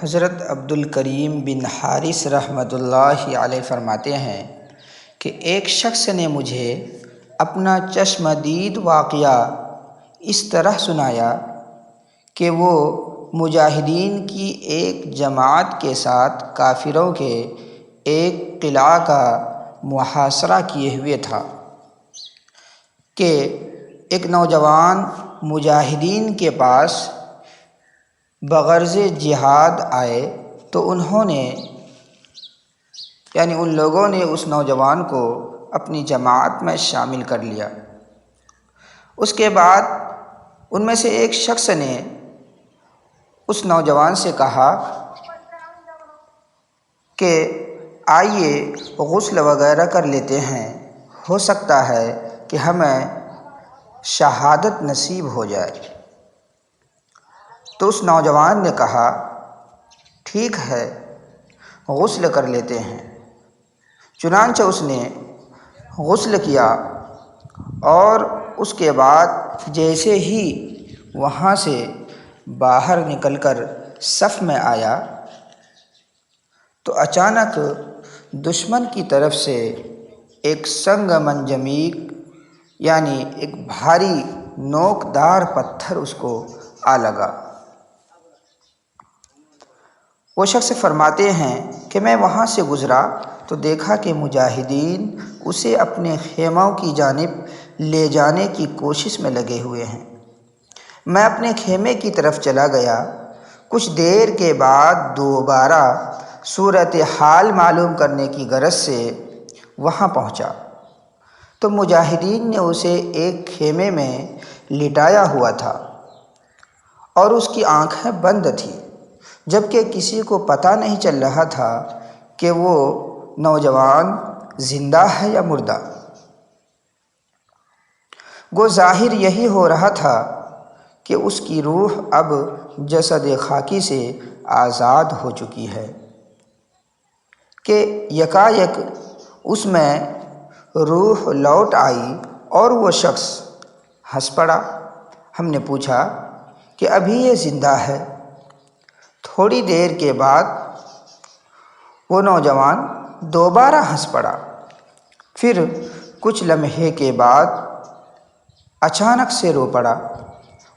حضرت عبد الکریم بن حارث رحمۃ اللہ علیہ فرماتے ہیں کہ ایک شخص نے مجھے اپنا چشم دید واقعہ اس طرح سنایا کہ وہ مجاہدین کی ایک جماعت کے ساتھ کافروں کے ایک قلعہ کا محاصرہ کیے ہوئے تھا کہ ایک نوجوان مجاہدین کے پاس بغرض جہاد آئے تو انہوں نے ان لوگوں نے اس نوجوان کو اپنی جماعت میں شامل کر لیا۔ اس کے بعد ان میں سے ایک شخص نے اس نوجوان سے کہا کہ آئیے غسل وغیرہ کر لیتے ہیں، ہو سکتا ہے کہ ہمیں شہادت نصیب ہو جائے۔ تو اس نوجوان نے کہا ٹھیک ہے، غسل کر لیتے ہیں۔ چنانچہ اس نے غسل کیا اور اس کے بعد جیسے ہی وہاں سے باہر نکل کر صف میں آیا تو اچانک دشمن کی طرف سے ایک سنگ منجمیق ایک بھاری نوکدار پتھر اس کو آ لگا۔ وہ شخص فرماتے ہیں کہ میں وہاں سے گزرا تو دیکھا کہ مجاہدین اسے اپنے خیموں کی جانب لے جانے کی کوشش میں لگے ہوئے ہیں۔ میں اپنے خیمے کی طرف چلا گیا۔ کچھ دیر کے بعد دوبارہ صورتحال معلوم کرنے کی غرض سے وہاں پہنچا تو مجاہدین نے اسے ایک خیمے میں لٹایا ہوا تھا اور اس کی آنکھیں بند تھیں، جبکہ کسی کو پتہ نہیں چل رہا تھا کہ وہ نوجوان زندہ ہے یا مردہ۔ گو ظاہر یہی ہو رہا تھا کہ اس کی روح اب جسد خاکی سے آزاد ہو چکی ہے کہ یکایک اس میں روح لوٹ آئی اور وہ شخص ہنس پڑا۔ ہم نے پوچھا کہ ابھی یہ زندہ ہے؟ تھوڑی دیر کے بعد وہ نوجوان دوبارہ ہنس پڑا۔ پھر کچھ لمحے کے بعد اچانک سے رو پڑا۔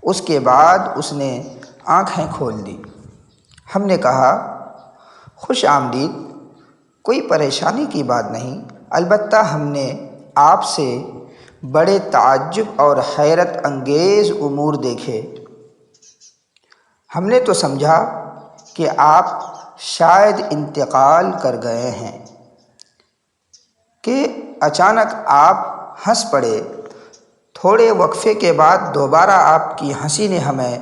اس کے بعد اس نے آنکھیں کھول دی۔ ہم نے کہا خوش آمدید، کوئی پریشانی کی بات نہیں، البتہ ہم نے آپ سے بڑے تعجب اور حیرت انگیز امور دیکھے۔ ہم نے تو سمجھا کہ آپ شاید انتقال کر گئے ہیں کہ اچانک آپ ہنس پڑے۔ تھوڑے وقفے کے بعد دوبارہ آپ کی ہنسی نے ہمیں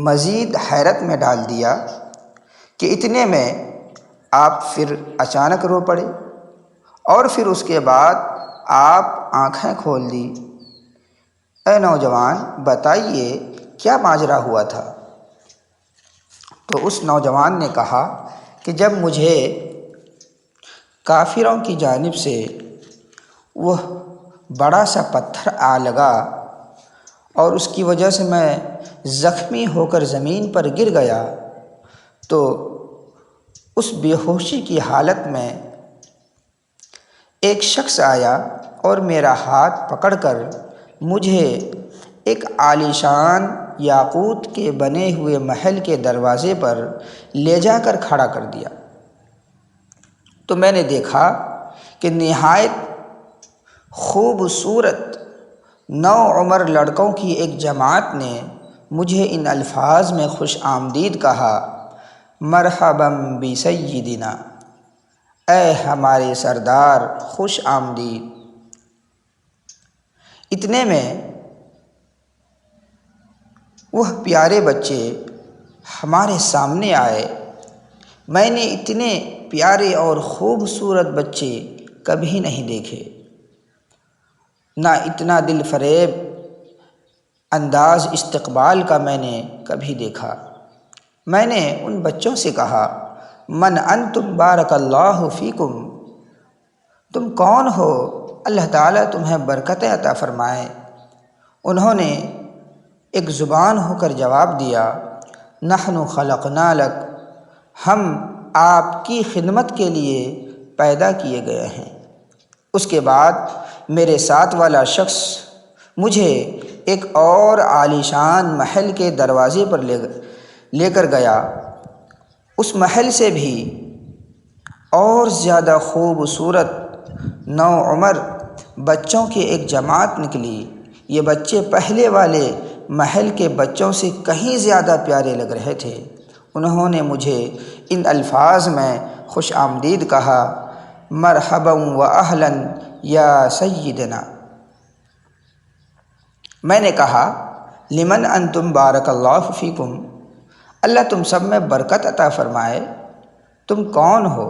مزید حیرت میں ڈال دیا کہ اتنے میں آپ پھر اچانک رو پڑے اور پھر اس کے بعد آپ آنکھیں کھول دی۔ اے نوجوان، بتائیے کیا ماجرا ہوا تھا؟ تو اس نوجوان نے کہا کہ جب مجھے کافروں کی جانب سے وہ بڑا سا پتھر آ لگا اور اس کی وجہ سے میں زخمی ہو کر زمین پر گر گیا تو اس بے ہوشی کی حالت میں ایک شخص آیا اور میرا ہاتھ پکڑ کر مجھے ایک عالیشان یاقوت کے بنے ہوئے محل کے دروازے پر لے جا کر کھڑا کر دیا۔ تو میں نے دیکھا کہ نہایت خوبصورت نوعمر لڑکوں کی ایک جماعت نے مجھے ان الفاظ میں خوش آمدید کہا، مرحبا بسیدنا، اے ہمارے سردار خوش آمدید۔ اتنے میں وہ پیارے بچے ہمارے سامنے آئے۔ میں نے اتنے پیارے اور خوبصورت بچے کبھی نہیں دیکھے، نہ اتنا دل فریب انداز استقبال کا میں نے کبھی دیکھا۔ میں نے ان بچوں سے کہا من انتم بارک اللہ فیکم، تم کون ہو، اللہ تعالیٰ تمہیں برکتیں عطا فرمائے۔ انہوں نے ایک زبان ہو کر جواب دیا نحن خلقنا لک ہم آپ کی خدمت کے لیے پیدا کیے گئے ہیں۔ اس کے بعد میرے ساتھ والا شخص مجھے ایک اور عالیشان محل کے دروازے پر لے کر گیا۔ اس محل سے بھی اور زیادہ خوبصورت نوعمر بچوں کی ایک جماعت نکلی۔ یہ بچے پہلے والے محل کے بچوں سے کہیں زیادہ پیارے لگ رہے تھے۔ انہوں نے مجھے ان الفاظ میں خوش آمدید کہا: مرحبا و اہلا یا سیدنا۔ میں نے کہا: لمن انتم بارک اللہ فیکم، اللہ تم سب میں برکت عطا فرمائے، تم کون ہو؟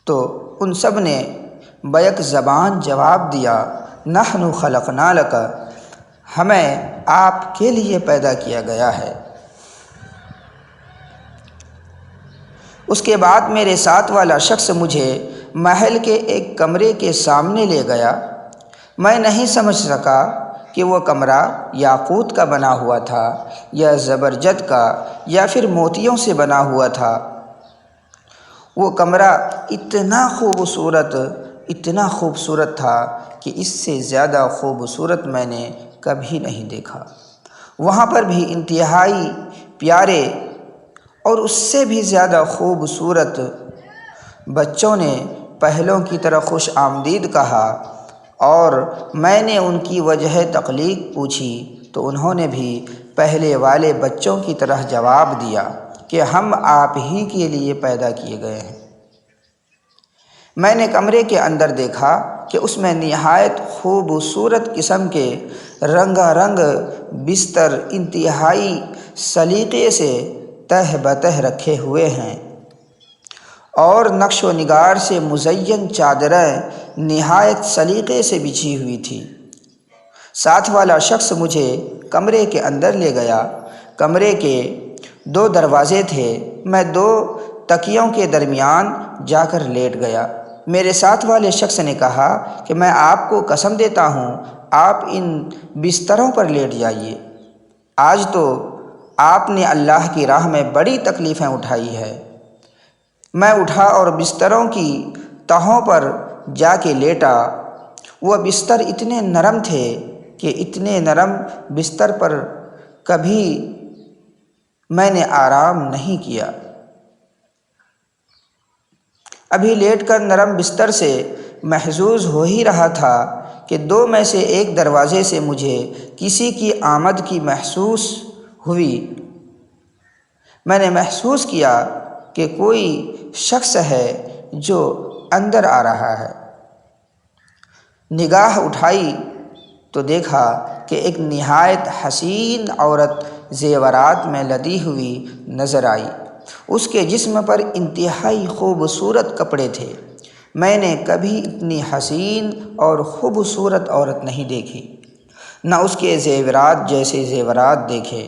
تو ان سب نے بیک زبان جواب دیا: نحن خلقنا لک، ہمیں آپ کے لیے پیدا کیا گیا ہے۔ اس کے بعد میرے ساتھ والا شخص مجھے محل کے ایک کمرے کے سامنے لے گیا۔ میں نہیں سمجھ سکا کہ وہ کمرہ یاقوت کا بنا ہوا تھا یا زبرجد کا یا پھر موتیوں سے بنا ہوا تھا۔ وہ کمرہ اتنا خوبصورت تھا کہ اس سے زیادہ خوبصورت میں نے کبھی نہیں دیکھا۔ وہاں پر بھی انتہائی پیارے اور اس سے بھی زیادہ خوبصورت بچوں نے پہلوں کی طرح خوش آمدید کہا، اور میں نے ان کی وجہ تخلیق پوچھی تو انہوں نے بھی پہلے والے بچوں کی طرح جواب دیا کہ ہم آپ ہی کے لیے پیدا کیے گئے ہیں۔ میں نے کمرے کے اندر دیکھا کہ اس میں نہایت خوبصورت قسم کے رنگا رنگ بستر انتہائی سلیقے سے تہ بتہ رکھے ہوئے ہیں، اور نقش و نگار سے مزین چادریں نہایت سلیقے سے بچھی ہوئی تھی۔ ساتھ والا شخص مجھے کمرے کے اندر لے گیا۔ کمرے کے 2 دروازے تھے۔ میں 2 تکیوں کے درمیان جا کر لیٹ گیا۔ میرے ساتھ والے شخص نے کہا کہ میں آپ کو قسم دیتا ہوں، آپ ان بستروں پر لیٹ جائیے۔ آج تو آپ نے اللہ کی راہ میں بڑی تکلیفیں اٹھائی ہے۔ میں اٹھا اور بستروں کی تہوں پر جا کے لیٹا۔ وہ بستر اتنے نرم تھے کہ اتنے نرم بستر پر کبھی میں نے آرام نہیں کیا۔ ابھی لیٹ کر نرم بستر سے محظوظ ہو ہی رہا تھا کہ 2 میں سے ایک دروازے سے مجھے کسی کی آمد کی محسوس ہوئی۔ میں نے محسوس کیا کہ کوئی شخص ہے جو اندر آ رہا ہے۔ نگاہ اٹھائی تو دیکھا کہ ایک نہایت حسین عورت زیورات میں لدی ہوئی نظر آئی۔ اس کے جسم پر انتہائی خوبصورت کپڑے تھے۔ میں نے کبھی اتنی حسین اور خوبصورت عورت نہیں دیکھی، نہ اس کے زیورات جیسے زیورات دیکھے،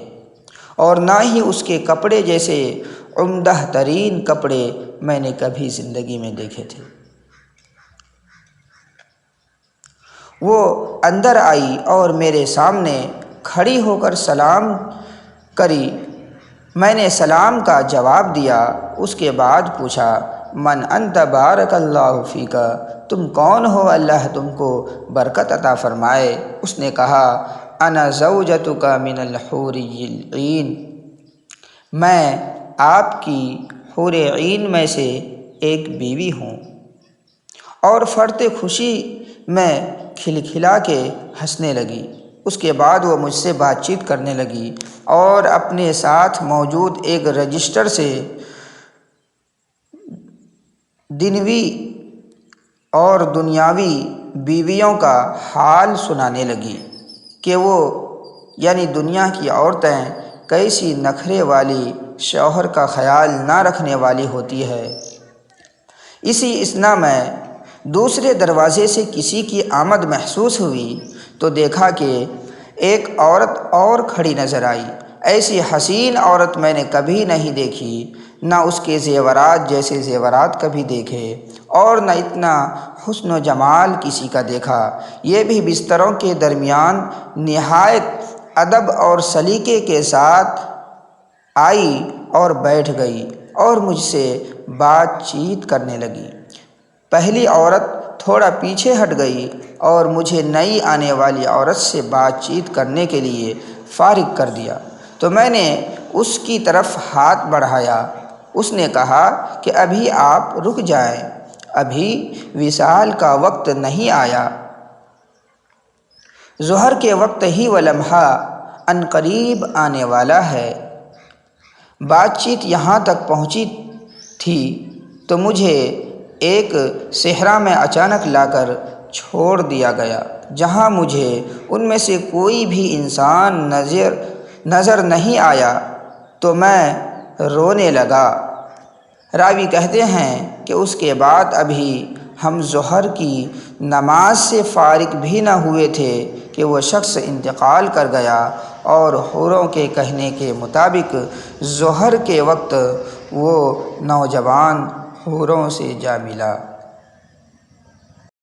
اور نہ ہی اس کے کپڑے جیسے عمدہ ترین کپڑے میں نے کبھی زندگی میں دیکھے تھے۔ وہ اندر آئی اور میرے سامنے کھڑی ہو کر سلام کری۔ میں نے سلام کا جواب دیا۔ اس کے بعد پوچھا: من انت بارک اللہ فیک، تم کون ہو، اللہ تم کو برکت عطا فرمائے؟ اس نے کہا: انا زوجتک من الحور العین، میں آپ کی حور عین میں سے ایک بیوی ہوں۔ اور فرط خوشی میں کھلکھلا کے ہنسنے لگی۔ اس کے بعد وہ مجھ سے بات چیت کرنے لگی اور اپنے ساتھ موجود ایک رجسٹر سے دنیوی اور دنیاوی بیویوں کا حال سنانے لگی کہ وہ یعنی دنیا کی عورتیں کیسی نخرے والی، شوہر کا خیال نہ رکھنے والی ہوتی ہے۔ اسی اثنا میں دوسرے دروازے سے کسی کی آمد محسوس ہوئی تو دیکھا کہ ایک عورت اور کھڑی نظر آئی۔ ایسی حسین عورت میں نے کبھی نہیں دیکھی، نہ اس کے زیورات جیسے زیورات کبھی دیکھے، اور نہ اتنا حسن و جمال کسی کا دیکھا۔ یہ بھی بستروں کے درمیان نہایت ادب اور سلیقے کے ساتھ آئی اور بیٹھ گئی اور مجھ سے بات چیت کرنے لگی۔ پہلی عورت تھوڑا پیچھے ہٹ گئی اور مجھے نئی آنے والی عورت سے بات چیت کرنے کے لیے فارغ کر دیا، تو میں نے اس کی طرف ہاتھ بڑھایا۔ اس نے کہا کہ ابھی آپ رک جائیں، ابھی وصال کا وقت نہیں آیا۔ ظہر کے وقت ہی وہ لمحہ عنقریب آنے والا ہے۔ بات چیت یہاں تک پہنچی تھی تو مجھے ایک صحرا میں اچانک لا کر چھوڑ دیا گیا، جہاں مجھے ان میں سے کوئی بھی انسان نظر نہیں آیا، تو میں رونے لگا۔ راوی کہتے ہیں کہ اس کے بعد ابھی ہم ظہر کی نماز سے فارغ بھی نہ ہوئے تھے کہ وہ شخص انتقال کر گیا، اور حوروں کے کہنے کے مطابق ظہر کے وقت وہ نوجوان حوروں سے جا ملا۔